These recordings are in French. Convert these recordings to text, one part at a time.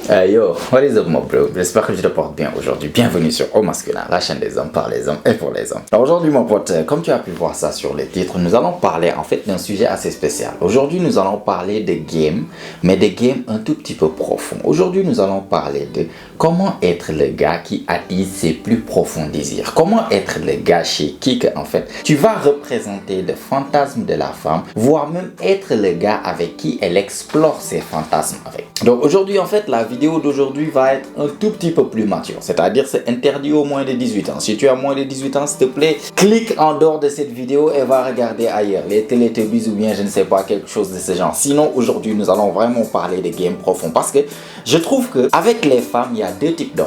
Yo, what is up mon bro? J'espère que tu te portes bien aujourd'hui. Bienvenue sur Au Masculin, la chaîne des hommes par les hommes et pour les hommes. Alors aujourd'hui mon pote, comme tu as pu voir ça sur le titre, nous allons parler en fait d'un sujet assez spécial. Aujourd'hui nous allons parler de games, mais des games un tout petit peu profonds. Aujourd'hui nous allons parler de comment être le gars qui attise ses plus profonds désirs. Comment être le gars chez qui en fait tu vas représenter le fantasme de la femme, voire même être le gars avec qui elle explore ses fantasmes avec. Donc aujourd'hui en fait la vidéo d'aujourd'hui va être un tout petit peu plus mature, c'est-à-dire c'est interdit aux moins de 18 ans. Si tu as moins de 18 ans, s'il te plaît, clique en dehors de cette vidéo et va regarder ailleurs, les Teletubbies ou bien je ne sais pas, quelque chose de ce genre. Sinon aujourd'hui nous allons vraiment parler de games profonds parce que je trouve que avec les femmes il y a deux types d'hommes.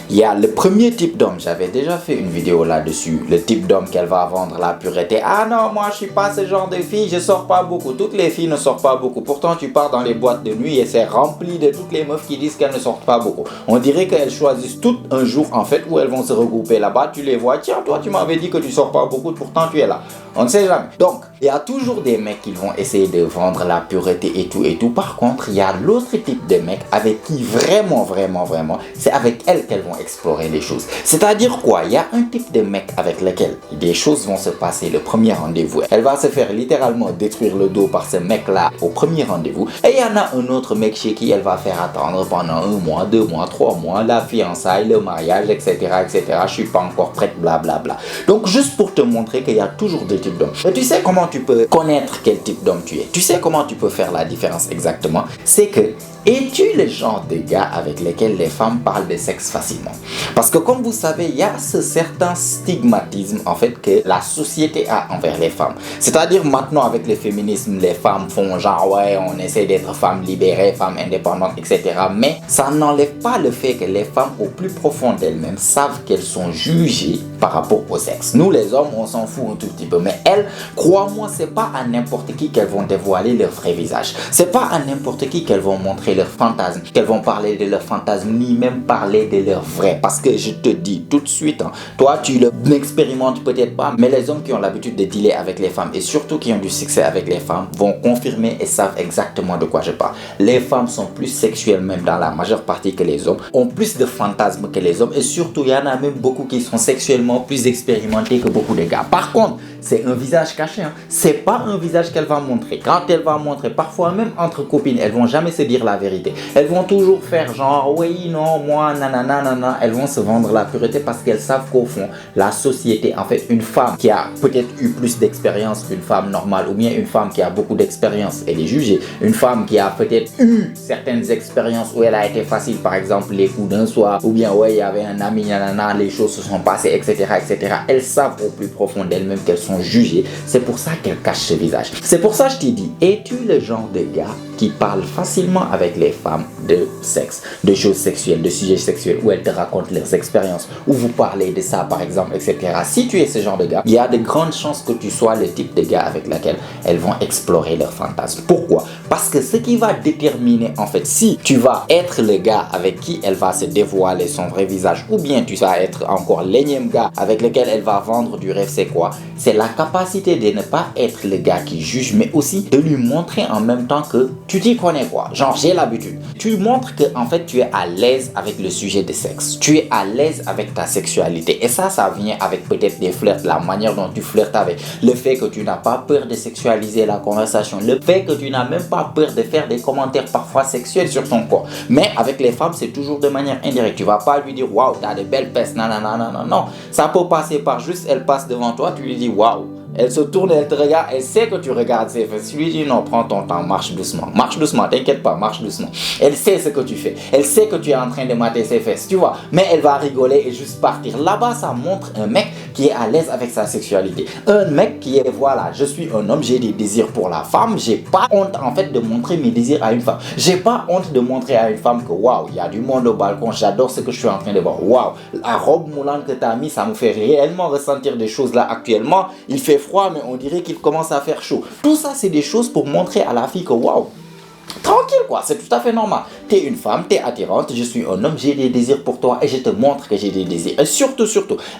Il y a le premier type d'homme, j'avais déjà fait une vidéo là-dessus, le type d'homme qu'elle va vendre la pureté. Ah non, moi je suis pas ce genre de fille, je sors pas beaucoup. Toutes les filles ne sortent pas beaucoup. Pourtant tu pars dans les boîtes de nuit et c'est rempli de toutes les meufs qui disent qu'elles ne sortent pas beaucoup. On dirait qu'elles choisissent tout un jour en fait où elles vont se regrouper là-bas. Tu les vois, tiens toi tu m'avais dit que tu sors pas beaucoup, pourtant tu es là. On ne sait jamais. Donc il y a toujours des mecs qui vont essayer de vendre la pureté et tout et tout. Par contre il y a l'autre type de mecs avec qui vraiment c'est avec elles qu'elles vont explorer les choses. C'est-à-dire quoi? Il y a un type de mec avec lequel des choses vont se passer le premier rendez-vous. Elle va se faire littéralement détruire le dos par ce mec-là au premier rendez-vous. Et il y en a un autre mec chez qui elle va faire attendre pendant 1 mois, 2 mois, 3 mois, la fiançaille, le mariage, etc. Je suis pas encore prête, blablabla. Donc juste pour te montrer qu'il y a toujours deux types d'hommes. Mais tu sais comment tu peux connaître quel type d'homme tu es? Tu sais comment tu peux faire la différence exactement? C'est que es-tu le genre de gars avec lesquels les femmes parlent de sexe facilement? Parce que comme vous savez, il y a ce certain stigmatisme en fait que la société a envers les femmes. C'est-à-dire maintenant avec le féminisme, les femmes font genre ouais, on essaie d'être femmes libérées, femmes indépendantes, etc. Mais ça n'enlève pas le fait que les femmes au plus profond d'elles-mêmes savent qu'elles sont jugées par rapport au sexe. Nous les hommes, on s'en fout un tout petit peu. Mais elles, crois-moi, c'est pas à n'importe qui qu'elles vont dévoiler leur vrai visage. C'est pas à n'importe qui qu'elles vont montrer leur fantasme, qu'elles vont parler de leur fantasme, ni même parler de leur vrai. Parce que je te dis tout de suite, toi tu l'expérimentes peut-être pas, mais les hommes qui ont l'habitude de dealer avec les femmes et surtout qui ont du succès avec les femmes vont confirmer et savent exactement de quoi je parle. Les femmes sont plus sexuelles même dans la majeure partie que les hommes, ont plus de fantasmes que les hommes et surtout il y en a même beaucoup qui sont sexuellement plus expérimentés que beaucoup de gars. Par contre, c'est un visage caché, c'est pas un visage qu'elle va montrer. Quand elle va montrer, parfois même entre copines, elles vont jamais se dire la vérité. Elles vont toujours faire genre oui, non, moi, nanana, nanana. Elles vont se vendre la pureté parce qu'elles savent qu'au fond, la société, en fait, une femme qui a peut-être eu plus d'expérience qu'une femme normale ou bien une femme qui a beaucoup d'expérience, elle est jugée. Une femme qui a peut-être eu certaines expériences où elle a été facile, par exemple les coups d'un soir ou bien ouais, il y avait un ami, nanana, les choses se sont passées, etc. Elles savent au plus profond d'elles-mêmes qu'elles sont jugées. C'est pour ça qu'elles cachent ce visage. C'est pour ça que je t'ai dit, es-tu le genre de gars qui parle facilement avec les femmes de sexe, de choses sexuelles, de sujets sexuels, où elles te racontent leurs expériences, où vous parlez de ça par exemple, etc. Si tu es ce genre de gars, il y a de grandes chances que tu sois le type de gars avec lequel elles vont explorer leurs fantasmes. Pourquoi? Parce que ce qui va déterminer en fait si tu vas être le gars avec qui elle va se dévoiler son vrai visage ou bien tu vas être encore l'énième gars avec lequel elle va vendre du rêve, c'est quoi? C'est la capacité de ne pas être le gars qui juge, mais aussi de lui montrer en même temps que tu t'y connais quoi. Genre j'ai l'habitude. Tu montres que en fait tu es à l'aise avec le sujet de sexe. Tu es à l'aise avec ta sexualité. Et ça vient avec peut-être des flirts, la manière dont tu flirtes avec. Le fait que tu n'as pas peur de sexualiser la conversation. Le fait que tu n'as même pas peur de faire des commentaires parfois sexuels sur ton corps. Mais avec les femmes, c'est toujours de manière indirecte. Tu vas pas lui dire waouh, t'as de belles fesses. Non. Ça peut passer par juste, elle passe devant toi, tu lui dis waouh. Elle se tourne, elle te regarde, elle sait que tu regardes ses fesses. Tu lui dis non, prends ton temps, marche doucement, t'inquiète pas, marche doucement. Elle sait ce que tu fais, elle sait que tu es en train de mater ses fesses, tu vois. Mais elle va rigoler et juste partir. Là-bas, ça montre un mec qui est à l'aise avec sa sexualité. Un mec qui est, voilà, je suis un homme, j'ai des désirs pour la femme, j'ai pas honte en fait de montrer mes désirs à une femme. J'ai pas honte de montrer à une femme que waouh, il y a du monde au balcon, j'adore ce que je suis en train de voir. Waouh, la robe moulante que tu as mis, ça me fait réellement ressentir des choses là actuellement. Il fait froid, mais on dirait qu'il commence à faire chaud. Tout ça, c'est des choses pour montrer à la fille que waouh, tranquille quoi, c'est tout à fait normal. T'es une femme, t'es attirante, je suis un homme, j'ai des désirs pour toi et je te montre que j'ai des désirs. Et surtout,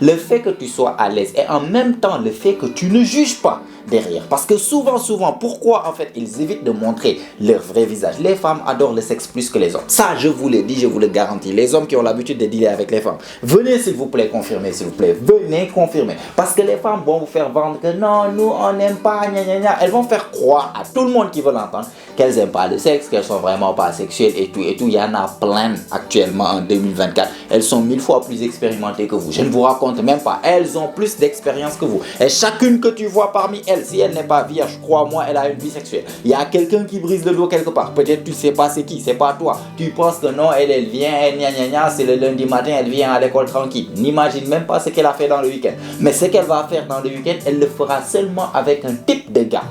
le fait que tu sois à l'aise et en même temps le fait que tu ne juges pas. derrière. Parce que souvent, pourquoi en fait ils évitent de montrer leur vrai visage? Les femmes adorent le sexe plus que les hommes. Ça, je vous le dis, je vous le garantis. Les hommes qui ont l'habitude de dealer avec les femmes, venez s'il vous plaît confirmer, s'il vous plaît. Venez confirmer. Parce que les femmes vont vous faire vendre que non, nous on n'aime pas, gna gna gna. Elles vont faire croire à tout le monde qui veut l'entendre qu'elles n'aiment pas le sexe, qu'elles sont vraiment pas sexuelles et tout. Il y en a plein actuellement en 2024. Elles sont 1000 fois plus expérimentées que vous. Je ne vous raconte même pas. Elles ont plus d'expérience que vous. Et chacune que tu vois parmi elles, si elle n'est pas vierge, crois-moi, elle a une vie sexuelle. Il y a quelqu'un qui brise le dos quelque part. Peut-être tu sais pas c'est qui, c'est pas toi. Tu penses que non, elle vient, elle gna gna gna, c'est le lundi matin, elle vient à l'école tranquille. N'imagine même pas ce qu'elle a fait dans le week-end. Mais ce qu'elle va faire dans le week-end, elle le fera seulement avec un type de gars.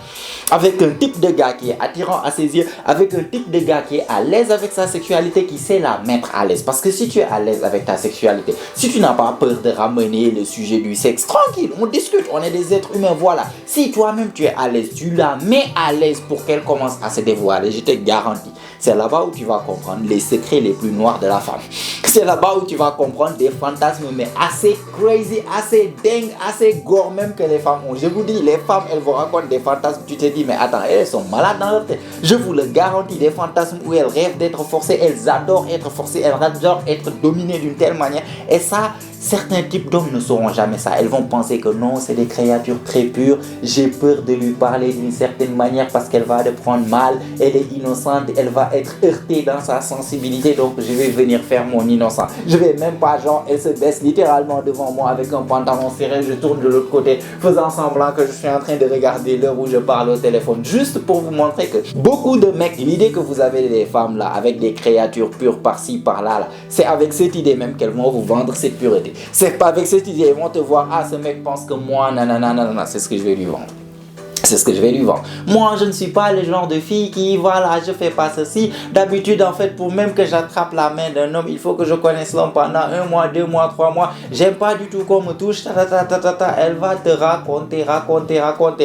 Avec un type de gars qui est attirant à ses yeux, avec un type de gars qui est à l'aise avec sa sexualité, qui sait la mettre à l'aise. Parce que si tu es à l'aise avec ta sexualité, si tu n'as pas peur de ramener le sujet du sexe, tranquille, on discute, on est des êtres humains, voilà. Si toi-même tu es à l'aise, tu la mets à l'aise pour qu'elle commence à se dévoiler, je te garantis, c'est là-bas où tu vas comprendre les secrets les plus noirs de la femme. C'est là-bas où tu vas comprendre des fantasmes, mais assez crazy, assez dingue, assez gore même que les femmes ont. Je vous dis, les femmes, elles vous racontent des fantasmes, tu te dis, mais attends, elles sont malades dans leur tête. Je vous le garantis, des fantasmes où elles rêvent d'être forcées, elles adorent être forcées, elles adorent être dominées d'une telle manière. Et ça, certains types d'hommes ne sauront jamais ça. Elles vont penser que non, c'est des créatures très pures. J'ai peur de lui parler d'une certaine manière parce qu'elle va le prendre mal. Elle est innocente, elle va être heurtée dans sa sensibilité. Donc je vais venir faire mon innocent. Je vais même pas, genre, elle se baisse littéralement devant moi avec un pantalon serré. Je tourne de l'autre côté, faisant semblant que je suis en train de regarder l'heure où je parle au téléphone. Juste pour vous montrer que beaucoup de mecs, l'idée que vous avez des femmes là, avec des créatures pures par-ci, par-là, c'est avec cette idée même qu'elles vont vous vendre cette pureté. C'est pas avec cette idée, ils vont te voir, ah ce mec pense que moi, nanana, c'est ce que je vais lui vendre. C'est ce que je vais lui vendre. Moi, je ne suis pas le genre de fille qui, voilà, je fais pas ceci. D'habitude, en fait, pour même que j'attrape la main d'un homme, il faut que je connaisse l'homme pendant 1 mois, 2 mois, 3 mois. J'aime pas du tout qu'on me touche. Elle va te raconter.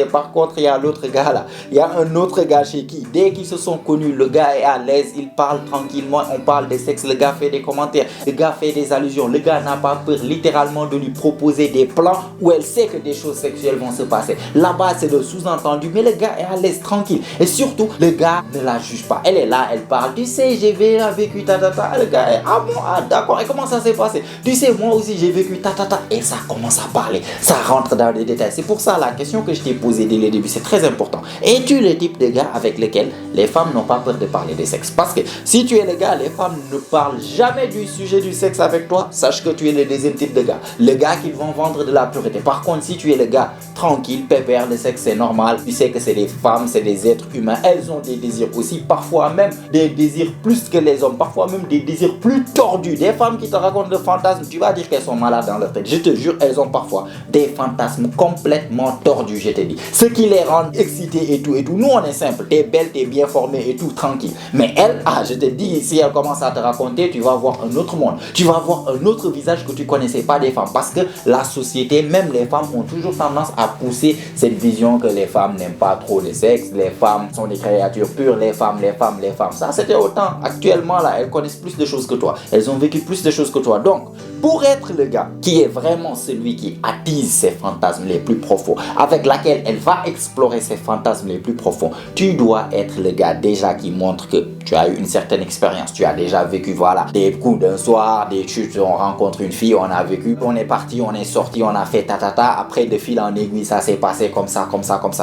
Par contre, il y a l'autre gars là. Il y a un autre gars chez qui, dès qu'ils se sont connus, le gars est à l'aise, il parle tranquillement, on parle de sexe, le gars fait des commentaires, le gars fait des allusions, le gars n'a pas peur littéralement de lui proposer des plans où elle sait que des choses sexuelles vont se passer. Là-bas, c'est de sous-entendu, mais le gars est à l'aise, tranquille. Et surtout, le gars ne la juge pas. Elle est là, elle parle. Tu sais, j'ai vécu Le gars est, ah bon, ah d'accord. Et comment ça s'est passé? Tu sais, moi aussi, j'ai vécu Et ça commence à parler. Ça rentre dans les détails. C'est pour ça, la question que je t'ai posée dès le début, c'est très important. Es-tu le type de gars avec lequel les femmes n'ont pas peur de parler de sexe? Parce que si tu es le gars, les femmes ne parlent jamais du sujet du sexe avec toi, sache que tu es le deuxième type de gars. Le gars qui vont vendre de la pureté. Par contre, si tu es le gars tranquille, pépère, le sexe c'est normal, tu sais que c'est des femmes, c'est des êtres humains, elles ont des désirs aussi, parfois même des désirs plus que les hommes, parfois même des désirs plus tordus. Des femmes qui te racontent le fantasme, tu vas dire qu'elles sont malades dans leur tête. Je te jure, elles ont parfois des fantasmes complètement tordus, je te dis. Ce qui les rend excitées et tout. Nous, on est simple, t'es belle, t'es bien formée et tout, tranquille. Mais elles, je te dis, si elles commencent à te raconter, tu vas voir un autre monde. Tu vas voir un autre visage que tu connaissais pas des femmes. Parce que la société, même les femmes, ont toujours tendance à pousser cette vision que les femmes n'aiment pas trop le sexe, les femmes sont des créatures pures, les femmes. Ça, c'était autant. Actuellement, là, elles connaissent plus de choses que toi. Elles ont vécu plus de choses que toi. Donc, pour être le gars qui est vraiment celui qui attise ses fantasmes les plus profonds, avec laquelle elle va explorer ses fantasmes les plus profonds, tu dois être le gars déjà qui montre que tu as eu une certaine expérience. Tu as déjà vécu, voilà, des coups d'un soir, des chutes, on rencontre une fille, on a vécu, on est parti, on est sorti, on a fait après de fil en aiguille, ça s'est passé comme ça.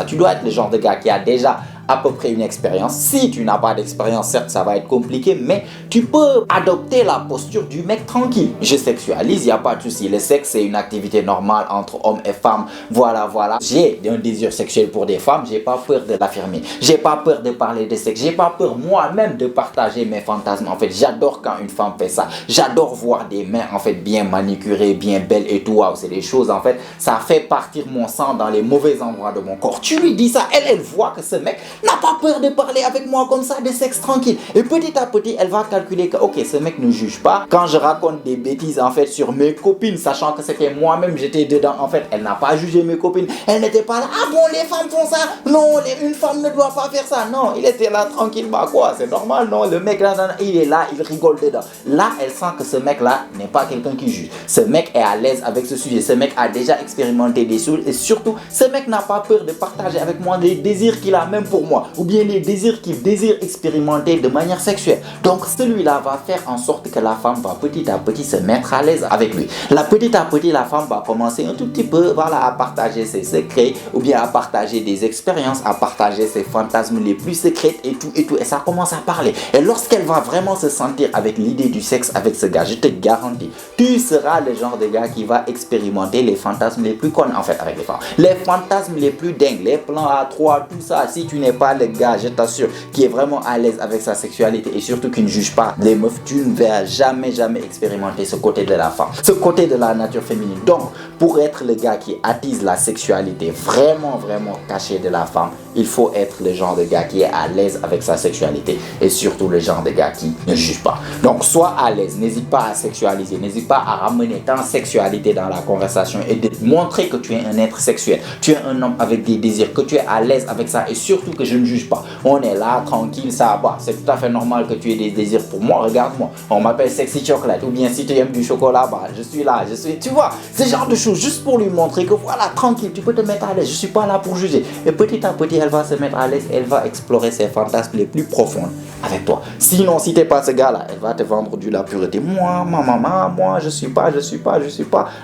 Tu dois être le genre de gars qui a déjà à peu près une expérience. Si tu n'as pas d'expérience, certes, ça va être compliqué, mais tu peux adopter la posture du mec tranquille. Je sexualise, il n'y a pas de souci. Le sexe, c'est une activité normale entre hommes et femmes. Voilà. J'ai un désir sexuel pour des femmes, j'ai pas peur de l'affirmer. J'ai pas peur de parler de sexe. J'ai pas peur moi-même de partager mes fantasmes. En fait, j'adore quand une femme fait ça. J'adore voir des mains, en fait, bien manicurées, bien belles et tout. Waouh, c'est des choses, en fait, ça fait partir mon sang dans les mauvais endroits de mon corps. Tu lui dis ça, elle voit que ce mec, n'a pas peur de parler avec moi comme ça, de sexe tranquille. Et petit à petit, elle va calculer que, ok, ce mec ne juge pas. Quand je raconte des bêtises, en fait, sur mes copines, sachant que c'était moi-même, j'étais dedans, en fait, elle n'a pas jugé mes copines. Elle n'était pas là, ah bon, les femmes font ça. Non, une femme ne doit pas faire ça. Non, il était là tranquillement, quoi. C'est normal, non. Le mec, là, il est là, il rigole dedans. Là, elle sent que ce mec-là n'est pas quelqu'un qui juge. Ce mec est à l'aise avec ce sujet. Ce mec a déjà expérimenté des choses. Et surtout, ce mec n'a pas peur de partager avec moi les désirs qu'il a même pour moi. Ou bien les désirs qu'il désire expérimenter de manière sexuelle. Donc, celui-là va faire en sorte que la femme va petit à petit se mettre à l'aise avec lui. Là, petit à petit, la femme va commencer un tout petit peu, voilà, à partager ses secrets, ou bien à partager des expériences, à partager ses fantasmes les plus secrets et tout, et tout. Et ça commence à parler. Et lorsqu'elle va vraiment se sentir avec l'idée du sexe avec ce gars, je te garantis, tu seras le genre de gars qui va expérimenter les fantasmes les plus connus, en fait, avec les femmes. Les fantasmes les plus dingues, les plans à trois, tout ça. Si tu n'es pas le gars, je t'assure, qui est vraiment à l'aise avec sa sexualité et surtout qui ne juge pas les meufs, tu ne vas jamais expérimenter ce côté de la femme, ce côté de la nature féminine. Donc, pour être le gars qui attise la sexualité vraiment cachée de la femme, il faut être le genre de gars qui est à l'aise avec sa sexualité et surtout le genre de gars qui ne juge pas. Donc, sois à l'aise, n'hésite pas à sexualiser, n'hésite pas à ramener ta sexualité dans la conversation et de montrer que tu es un être sexuel, tu es un homme avec des désirs, que tu es à l'aise avec ça et surtout que je ne juge pas. On est là, tranquille, ça va. C'est tout à fait normal que tu aies des désirs pour moi. Regarde-moi, on m'appelle Sexy Chocolate ou bien si tu aimes du chocolat, bah, je suis là, tu vois, ce genre de choses juste pour lui montrer que voilà, tranquille, tu peux te mettre à l'aise, je suis pas là pour juger. Et petit à petit, elle va se mettre à l'aise, elle va explorer ses fantasmes les plus profonds avec toi. Sinon, si t'es pas ce gars-là, elle va te vendre du la pureté. Moi, ma maman, moi, je suis pas.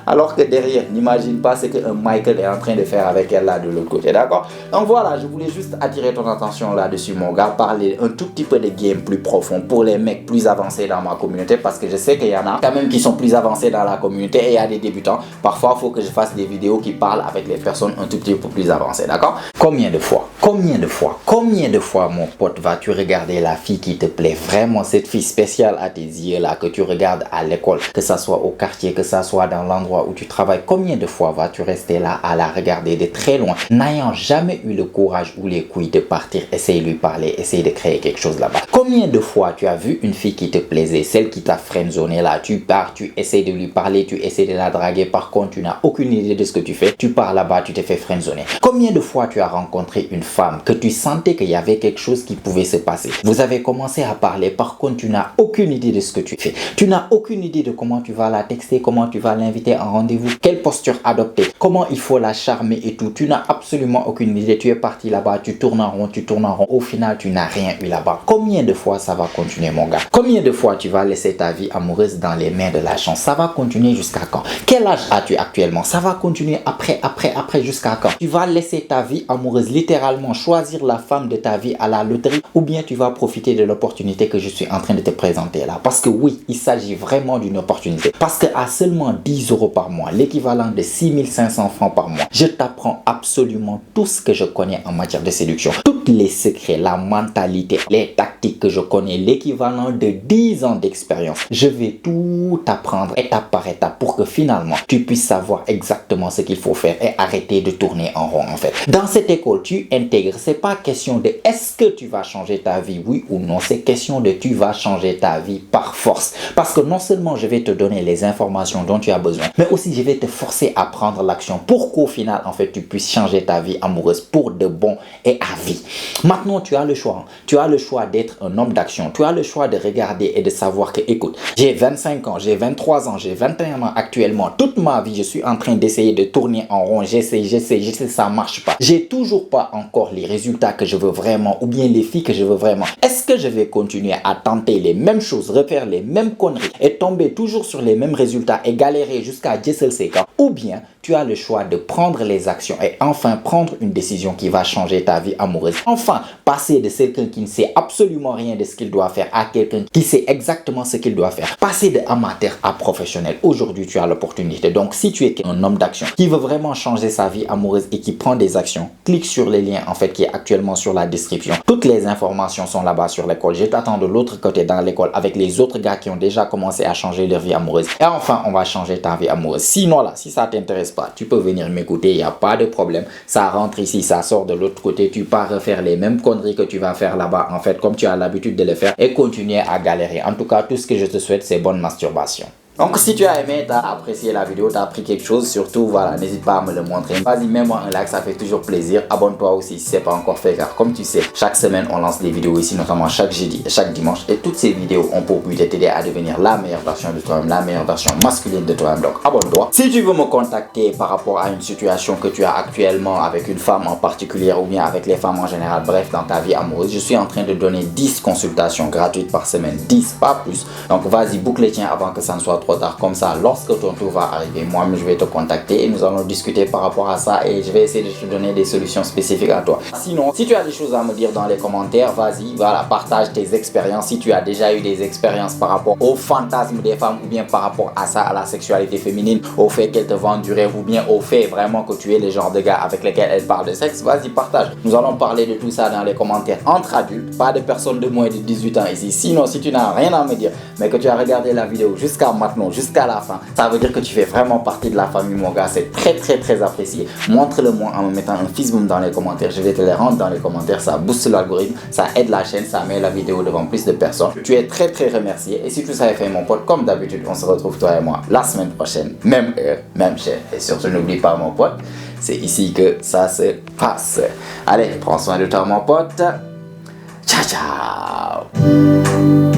Alors que derrière, n'imagine pas ce qu'un Michael est en train de faire avec elle là de l'autre côté, d'accord? Donc voilà, je voulais juste attirer ton attention là-dessus, mon gars, parler un tout petit peu de game plus profond pour les mecs plus avancés dans ma communauté parce que je sais qu'il y en a quand même qui sont plus avancés dans la communauté et il y a des débutants. Parfois, il faut que je fasse des vidéos qui parlent avec les personnes un tout petit peu plus avancées, d'accord? Combien de fois, mon pote, vas-tu regarder la fille qui te plaît vraiment, cette fille spéciale à tes yeux là, que tu regardes à l'école, que ça soit au quartier, que ça soit dans l'endroit où tu travailles, combien de fois vas-tu rester là à la regarder de très loin, n'ayant jamais eu le courage ou les couilles de partir, essayer de lui parler, essayer de créer quelque chose là-bas? Combien de fois tu as vu une fille qui te plaisait, celle qui t'a friendzonné là, tu pars, tu essaies de lui parler, tu essaies de la draguer, par contre tu n'as aucune idée de ce que tu fais, tu pars là-bas, tu te fais friendzoner. Combien de fois tu as rencontré une femme que tu sentais qu'il y avait quelque chose qui pouvait se passer, vous avez commencé à parler, par contre tu n'as aucune idée de ce que tu fais, tu n'as aucune idée de comment tu vas la texter, comment tu vas l'inviter en rendez-vous, quelle posture adopter, comment il faut la charmer et tout, tu n'as absolument aucune idée, tu es parti là-bas, tu tournes en rond, au final tu n'as rien eu là-bas. Combien de fois ça va continuer, mon gars? Combien de fois tu vas laisser ta vie amoureuse dans les mains de la chance? Ça va continuer jusqu'à quand? Quel âge as-tu actuellement? Ça va continuer après, jusqu'à quand? Tu vas laisser ta vie amoureuse littéralement choisir la femme de ta vie à la loterie ou bien tu vas profiter de l'opportunité que je suis en train de te présenter là? Parce que oui, il s'agit vraiment d'une opportunité. Parce que à seulement 10 € par mois, l'équivalent de 6500 francs par mois, je t'apprends absolument tout ce que je connais en matière de séduction. Tous les secrets, la mentalité, les tactiques que je connais, l'équivalent de 10 ans d'expérience. Je vais tout apprendre étape par étape pour que finalement tu puisses savoir exactement ce qu'il faut faire et arrêter de tourner en rond en fait. Dans cette école, tu intègres, c'est pas question de est-ce que tu vas changer ta vie, oui ou non, c'est question de tu vas changer ta vie par force. Parce que non seulement je vais te donner les informations dont tu as besoin, mais aussi je vais te forcer à prendre l'action pour qu'au final en fait tu puisses changer ta vie amoureuse pour de bon et à vie. Maintenant tu as le choix, tu as le choix d'être un homme d'action, tu as le choix de regarder et de savoir que écoute, j'ai 25 ans, j'ai 23 ans, j'ai 21 ans actuellement, toute ma vie je suis en train d'essayer de tourner en rond, j'essaie, ça marche pas, j'ai toujours pas encore les résultats que je veux vraiment ou bien les filles que je veux vraiment. Est-ce que je vais continuer à tenter les mêmes choses, refaire les mêmes conneries et tomber toujours sur les mêmes résultats et galérer jusqu'à Dieu seul sait quand? Ou bien tu as le choix de prendre les actions et enfin prendre une décision qui va changer ta vie amoureuse. Enfin, passer de quelqu'un qui ne sait absolument rien de ce qu'il doit faire à quelqu'un qui sait exactement ce qu'il doit faire. Passer de amateur à professionnel. Aujourd'hui, tu as l'opportunité. Donc, si tu es un homme d'action qui veut vraiment changer sa vie amoureuse et qui prend des actions, clique sur les liens en fait qui est actuellement sur la description. Toutes les informations sont là-bas sur l'école. Je t'attends de l'autre côté dans l'école avec les autres gars qui ont déjà commencé à changer leur vie amoureuse. Et enfin, on va changer ta vie amoureuse. Sinon là, si ça t'intéresse pas, tu peux venir m'écouter, il n'y a pas de problème. Ça rentre ici, ça sort de l'autre côté, tu pars pas refaire les mêmes conneries que tu vas faire là-bas, en fait, comme tu as l'habitude de le faire, et continuer à galérer. En tout cas, tout ce que je te souhaite, c'est bonne masturbation. Donc si tu as aimé, tu as apprécié la vidéo, tu as appris quelque chose, surtout voilà, n'hésite pas à me le montrer. Vas-y, mets-moi un like, ça fait toujours plaisir. Abonne-toi aussi si ce n'est pas encore fait, car comme tu sais, chaque semaine on lance des vidéos ici, notamment chaque jeudi et chaque dimanche. Et toutes ces vidéos ont pour but de t'aider à devenir la meilleure version de toi-même, la meilleure version masculine de toi-même. Donc abonne-toi. Si tu veux me contacter par rapport à une situation que tu as actuellement avec une femme en particulier ou bien avec les femmes en général, bref, dans ta vie amoureuse, je suis en train de donner 10 consultations gratuites par semaine, 10, pas plus. Donc vas-y, boucle les tiens avant que ça ne soit trop tard. Comme ça, lorsque ton tour va arriver, moi-même je vais te contacter et nous allons discuter par rapport à ça et je vais essayer de te donner des solutions spécifiques à toi. Sinon, si tu as des choses à me dire dans les commentaires, vas-y, voilà, partage tes expériences. Si tu as déjà eu des expériences par rapport au fantasme des femmes ou bien par rapport à ça, à la sexualité féminine, au fait qu'elles te vendent du rêve ou bien au fait vraiment que tu es le genre de gars avec lesquels elles parlent de sexe, vas-y, partage. Nous allons parler de tout ça dans les commentaires entre adultes, pas de personnes de moins de 18 ans ici. Sinon, si tu n'as rien à me dire, mais que tu as regardé la vidéo jusqu'à maintenant, jusqu'à la fin, ça veut dire que tu fais vraiment partie de la famille, mon gars. C'est très très très apprécié. Montre-le-moi en me mettant un fist bump dans les commentaires. Je vais te les rendre dans les commentaires. Ça booste l'algorithme, ça aide la chaîne, ça met la vidéo devant plus de personnes. Tu es très très remercié. Et si tout ça est fait, mon pote, comme d'habitude, on se retrouve toi et moi la semaine prochaine, même heure, même chaîne. Et surtout n'oublie pas, mon pote, c'est ici que ça se passe. Allez, prends soin de toi, mon pote. Ciao ciao.